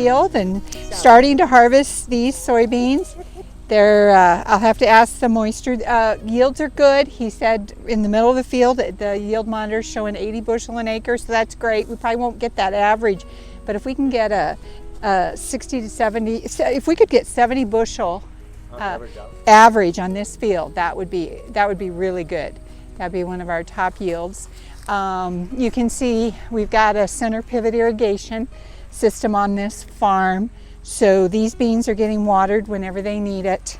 field and starting to harvest these soybeans. I'll have to ask the moisture. Yields are good. He said in the middle of the field, the yield monitor is showing 80 bushel an acre, so that's great. We probably won't get that average, but if we can get a 60 to 70, if we could get 70 bushel average on this field, that would be really good. That'd be one of our top yields. You can see we've got a center pivot irrigation system on this farm. So these beans are getting watered whenever they need it.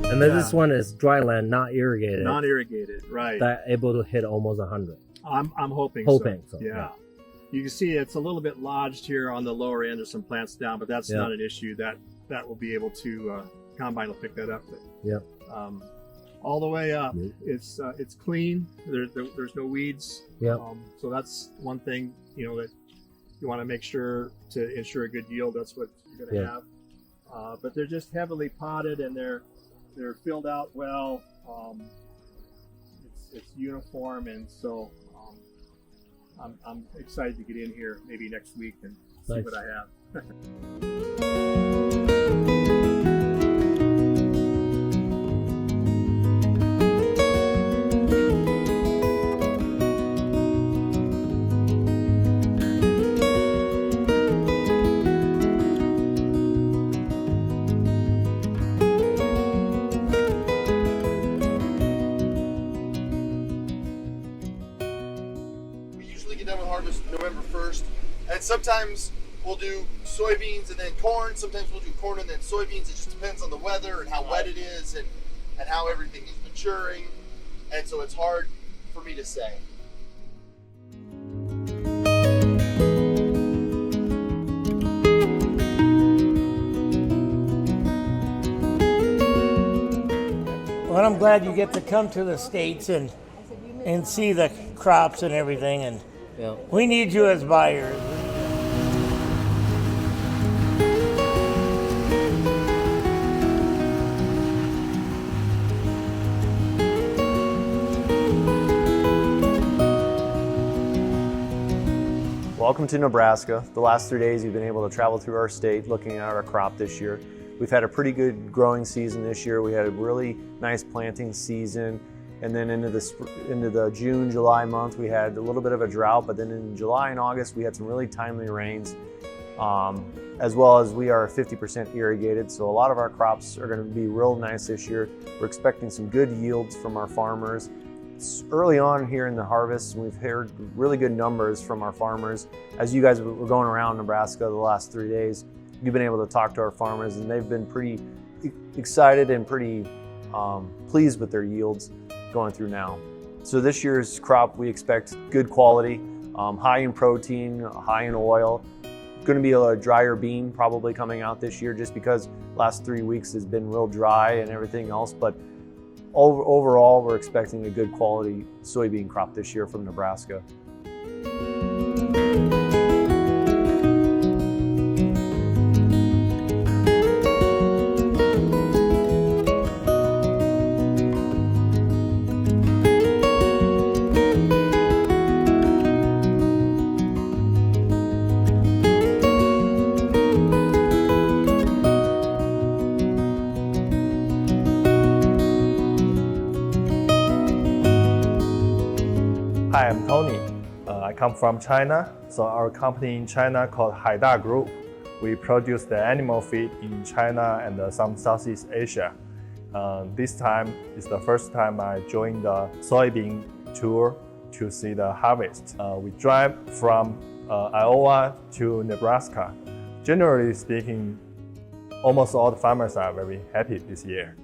And then this one is dry land, not irrigated. Not irrigated, right. That able to hit almost 100. I'm hoping so. Yeah. You can see it's a little bit lodged here on the lower end. There's some plants down, but that's not an issue. That will be able to, combine will pick that up. But, all the way up, it's clean. There's no weeds. So that's one thing, that you want to make sure to ensure a good yield. That's what you're going to have. But they're just heavily potted and they're filled out well. It's uniform, and so I'm excited to get in here maybe next week and see what I have. Done with harvest November 1st, and sometimes we'll do soybeans and then corn. Sometimes we'll do corn and then soybeans. It just depends on the weather and how wet it is and how everything is maturing, and so it's hard for me to say. Well, I'm glad you get to come to the States and see the crops and everything, and we need you as buyers. Welcome to Nebraska. The last 3 days you've been able to travel through our state looking at our crop this year. We've had a pretty good growing season this year. We had a really nice planting season. And then into the June, July month, we had a little bit of a drought, but then in July and August, we had some really timely rains, as well as we are 50% irrigated. So a lot of our crops are going to be real nice this year. We're expecting some good yields from our farmers. It's early on here in the harvest, and we've heard really good numbers from our farmers. As you guys were going around Nebraska the last 3 days, you've been able to talk to our farmers, and they've been pretty excited and pretty pleased with their yields going through now. So this year's crop, we expect good quality, high in protein, high in oil. Going to be a drier bean probably coming out this year, just because last 3 weeks has been real dry and everything else. But overall, we're expecting a good quality soybean crop this year from Nebraska. Hi, I'm Tony. I come from China. So our company in China called Haida Group. We produce the animal feed in China and some Southeast Asia. This time is the first time I joined the soybean tour to see the harvest. We drive from Iowa to Nebraska. Generally speaking, almost all the farmers are very happy this year.